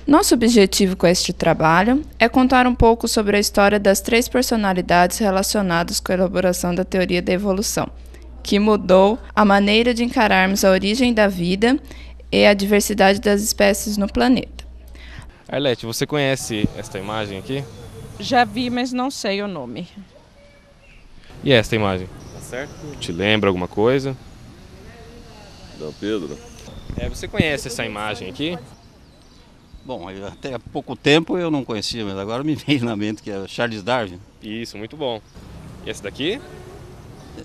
Nosso objetivo com este trabalho é contar um pouco sobre a história das 3 personalidades relacionadas com a elaboração da teoria da evolução, que mudou a maneira de encararmos a origem da vida e a diversidade das espécies no planeta. Arlete, você conhece esta imagem aqui? Já vi, mas não sei o nome. E esta imagem? Tá certo? Te lembra alguma coisa? Não, Pedro. Você conhece essa imagem aqui? Bom, até há pouco tempo eu não conhecia, mas agora me veio na mente que é Charles Darwin. Isso, muito bom. E essa daqui?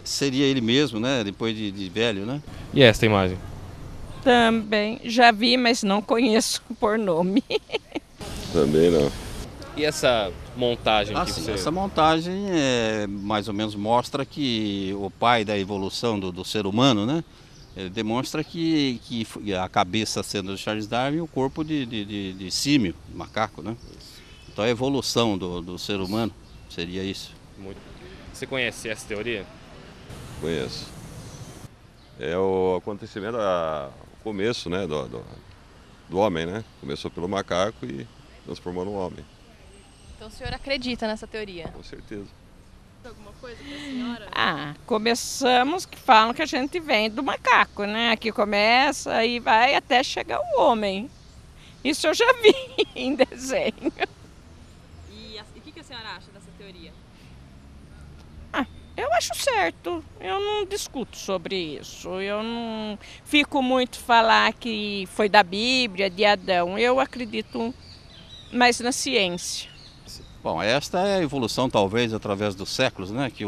Seria ele mesmo, né? Depois de velho, né? E esta imagem? Também já vi, mas não conheço por nome. Também não. E essa montagem aqui? Sim, essa montagem mais ou menos mostra que o pai da evolução do ser humano, né? Ele demonstra que a cabeça sendo de Charles Darwin e o corpo de símio, macaco, né? Então a evolução do ser humano seria isso. Você conhece essa teoria? Conheço. É o acontecimento, o começo, né, do homem, né? Começou pelo macaco e transformou no homem. Então o senhor acredita nessa teoria? Com certeza. Alguma coisa para a senhora? Começamos que falam que a gente vem do macaco, né? Aqui começa e vai até chegar o homem. Isso eu já vi em desenho. E o que a senhora acha dessa teoria? Eu acho certo, eu não discuto sobre isso, eu não fico muito falar que foi da Bíblia, de Adão, eu acredito mais na ciência. Bom, esta é a evolução talvez através dos séculos, né? Que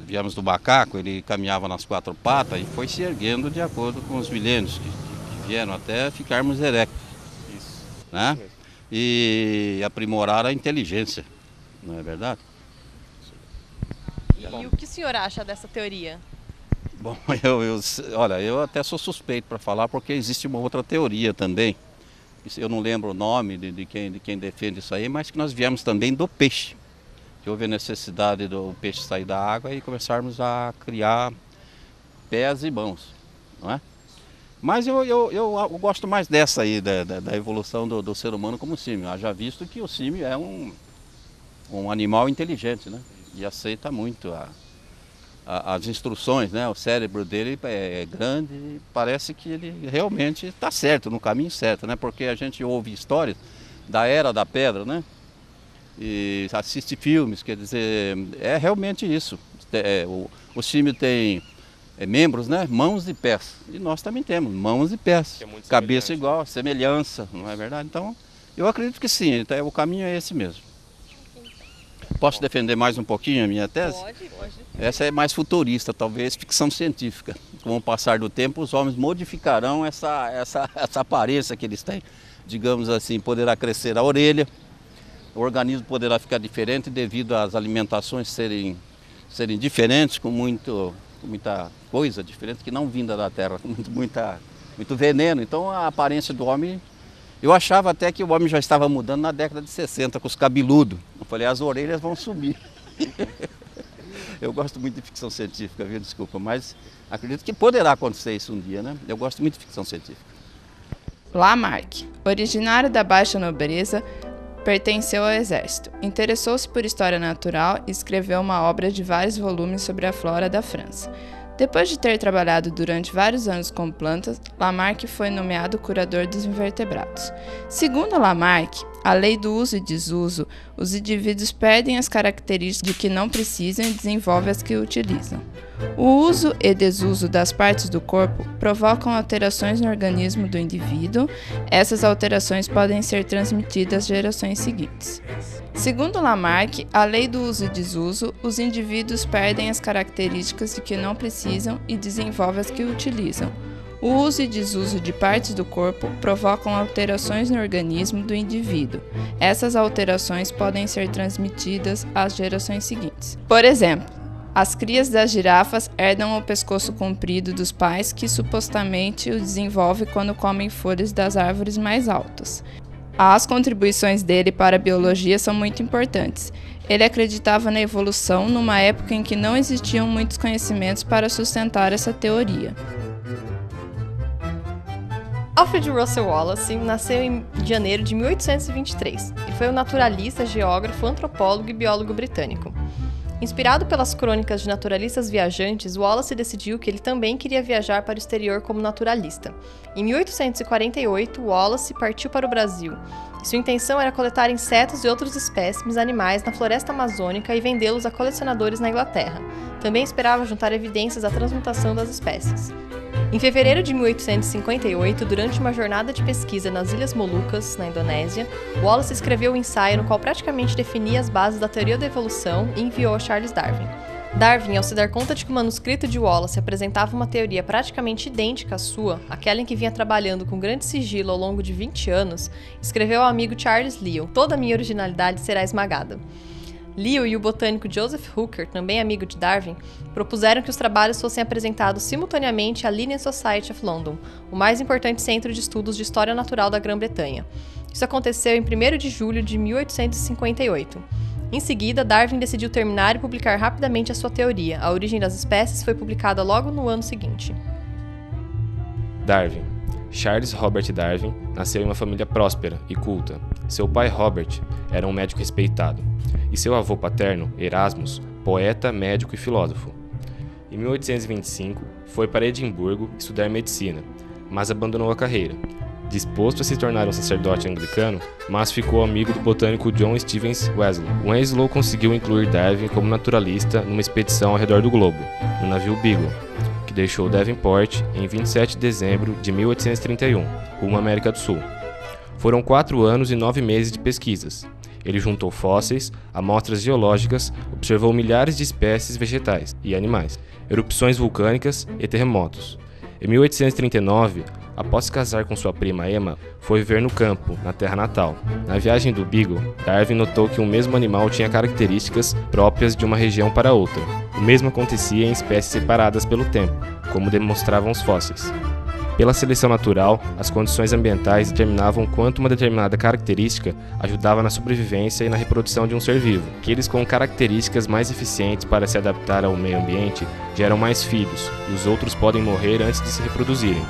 viemos do macaco, ele caminhava nas 4 patas e foi se erguendo de acordo com os milênios que vieram até ficarmos erectos. Isso. Né? E aprimorar a inteligência, não é verdade? E o que o senhor acha dessa teoria? Bom, olha, eu até sou suspeito para falar porque existe uma outra teoria também. Eu não lembro o nome de quem defende isso aí, mas que nós viemos também do peixe. Que houve a necessidade do peixe sair da água e começarmos a criar pés e mãos, não é? Mas eu gosto mais dessa aí, da evolução do ser humano como símio. Já visto que o símio é um animal inteligente, né? E aceita muito as instruções, né? O cérebro dele é grande e parece que ele realmente está certo, no caminho certo, né? Porque a gente ouve histórias da Era da Pedra, né? E assiste filmes, quer dizer, é realmente isso. O símio tem membros, né? Mãos e pés. E nós também temos mãos e pés. Cabeça igual, semelhança, não é verdade? Então, eu acredito que sim, o caminho é esse mesmo. Posso defender mais um pouquinho a minha tese? Pode. Essa é mais futurista, talvez ficção científica. Com o passar do tempo, os homens modificarão essa aparência que eles têm. Digamos assim, poderá crescer a orelha, o organismo poderá ficar diferente devido às alimentações serem diferentes, com muita coisa diferente que não vinda da terra, muito veneno. Então a aparência do homem... Eu achava até que o homem já estava mudando na década de 60, com os cabeludos. Eu falei, as orelhas vão sumir. Eu gosto muito de ficção científica, viu? Desculpa, mas acredito que poderá acontecer isso um dia, né? Eu gosto muito de ficção científica. Lamarck, originário da baixa nobreza, pertenceu ao exército. Interessou-se por história natural e escreveu uma obra de vários volumes sobre a flora da França. Depois de ter trabalhado durante vários anos com plantas, Lamarck foi nomeado curador dos invertebrados. Segundo Lamarck, a lei do uso e desuso, os indivíduos perdem as características de que não precisam e desenvolvem as que utilizam. O uso e desuso das partes do corpo provocam alterações no organismo do indivíduo. Essas alterações podem ser transmitidas às gerações seguintes. Segundo Lamarck, a lei do uso e desuso, os indivíduos perdem as características de que não precisam e desenvolvem as que utilizam. O uso e desuso de partes do corpo provocam alterações no organismo do indivíduo. Essas alterações podem ser transmitidas às gerações seguintes. Por exemplo, as crias das girafas herdam o pescoço comprido dos pais, que supostamente o desenvolve quando comem folhas das árvores mais altas. As contribuições dele para a biologia são muito importantes. Ele acreditava na evolução numa época em que não existiam muitos conhecimentos para sustentar essa teoria. Alfred Russel Wallace nasceu em janeiro de 1823 e foi um naturalista, geógrafo, antropólogo e biólogo britânico. Inspirado pelas crônicas de naturalistas viajantes, Wallace decidiu que ele também queria viajar para o exterior como naturalista. Em 1848, Wallace partiu para o Brasil. Sua intenção era coletar insetos e outros espécimes animais na floresta amazônica e vendê-los a colecionadores na Inglaterra. Também esperava juntar evidências da transmutação das espécies. Em fevereiro de 1858, durante uma jornada de pesquisa nas Ilhas Molucas, na Indonésia, Wallace escreveu um ensaio no qual praticamente definia as bases da teoria da evolução e enviou a Charles Darwin. Darwin, ao se dar conta de que o manuscrito de Wallace apresentava uma teoria praticamente idêntica à sua, aquela em que vinha trabalhando com grande sigilo ao longo de 20 anos, escreveu ao amigo Charles Lyell: "Toda a minha originalidade será esmagada." Lyell e o botânico Joseph Hooker, também amigo de Darwin, propuseram que os trabalhos fossem apresentados simultaneamente à Linnean Society of London, o mais importante centro de estudos de história natural da Grã-Bretanha. Isso aconteceu em 1º de julho de 1858. Em seguida, Darwin decidiu terminar e publicar rapidamente a sua teoria. A origem das espécies foi publicada logo no ano seguinte. Darwin. Charles Robert Darwin nasceu em uma família próspera e culta. Seu pai, Robert, era um médico respeitado, e seu avô paterno, Erasmus, poeta, médico e filósofo. Em 1825, foi para Edimburgo estudar medicina, mas abandonou a carreira, disposto a se tornar um sacerdote anglicano, mas ficou amigo do botânico John Stevens Winslow. Winslow conseguiu incluir Darwin como naturalista numa expedição ao redor do globo, no navio Beagle, que deixou Devonport em 27 de dezembro de 1831, rumo à América do Sul. Foram 4 anos e 9 meses de pesquisas. Ele juntou fósseis, amostras geológicas, observou milhares de espécies vegetais e animais, erupções vulcânicas e terremotos. Em 1839, após se casar com sua prima Emma, foi viver no campo, na terra natal. Na viagem do Beagle, Darwin notou que um mesmo animal tinha características próprias de uma região para outra. O mesmo acontecia em espécies separadas pelo tempo, como demonstravam os fósseis. Pela seleção natural, as condições ambientais determinavam quanto uma determinada característica ajudava na sobrevivência e na reprodução de um ser vivo. Aqueles com características mais eficientes para se adaptar ao meio ambiente geram mais filhos, e os outros podem morrer antes de se reproduzirem.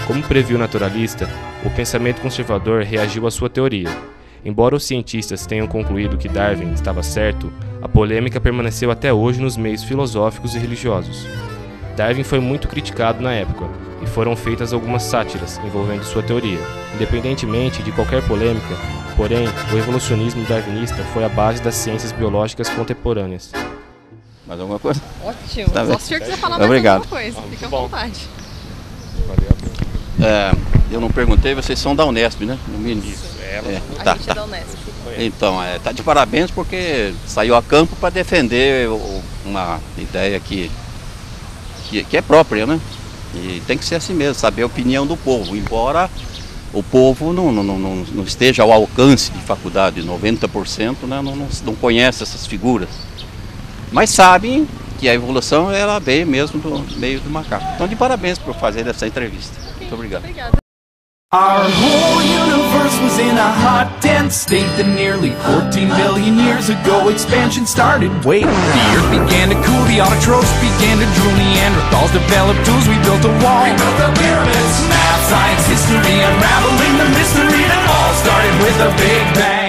Como previu o naturalista, o pensamento conservador reagiu à sua teoria. Embora os cientistas tenham concluído que Darwin estava certo, a polêmica permaneceu até hoje nos meios filosóficos e religiosos. Darwin foi muito criticado na época, e foram feitas algumas sátiras envolvendo sua teoria. Independentemente de qualquer polêmica, porém, o evolucionismo darwinista foi a base das ciências biológicas contemporâneas. Mais alguma coisa? Ótimo. Tá Só se o senhor quiser falar Obrigado. mais alguma coisa, fica à vontade. Eu não perguntei, vocês são da Unesp, né? No mínimo. A gente é da Unesp. Então, tá de parabéns porque saiu a campo para defender uma ideia que é própria, né? E tem que ser assim mesmo, saber a opinião do povo, embora o povo não esteja ao alcance de faculdade, 90%, né, não conhece essas figuras. Mas sabem que a evolução ela veio mesmo do meio do macaco. Então, de parabéns por fazer essa entrevista. Muito obrigado. Our whole universe was in a hot, dense state that nearly 14 billion years ago expansion started. Wait, the earth began to cool, the autotrophs began to drool, Neanderthals developed tools, we built a wall. We built the pyramids, math, science, history, unraveling the mystery that all started with a big bang.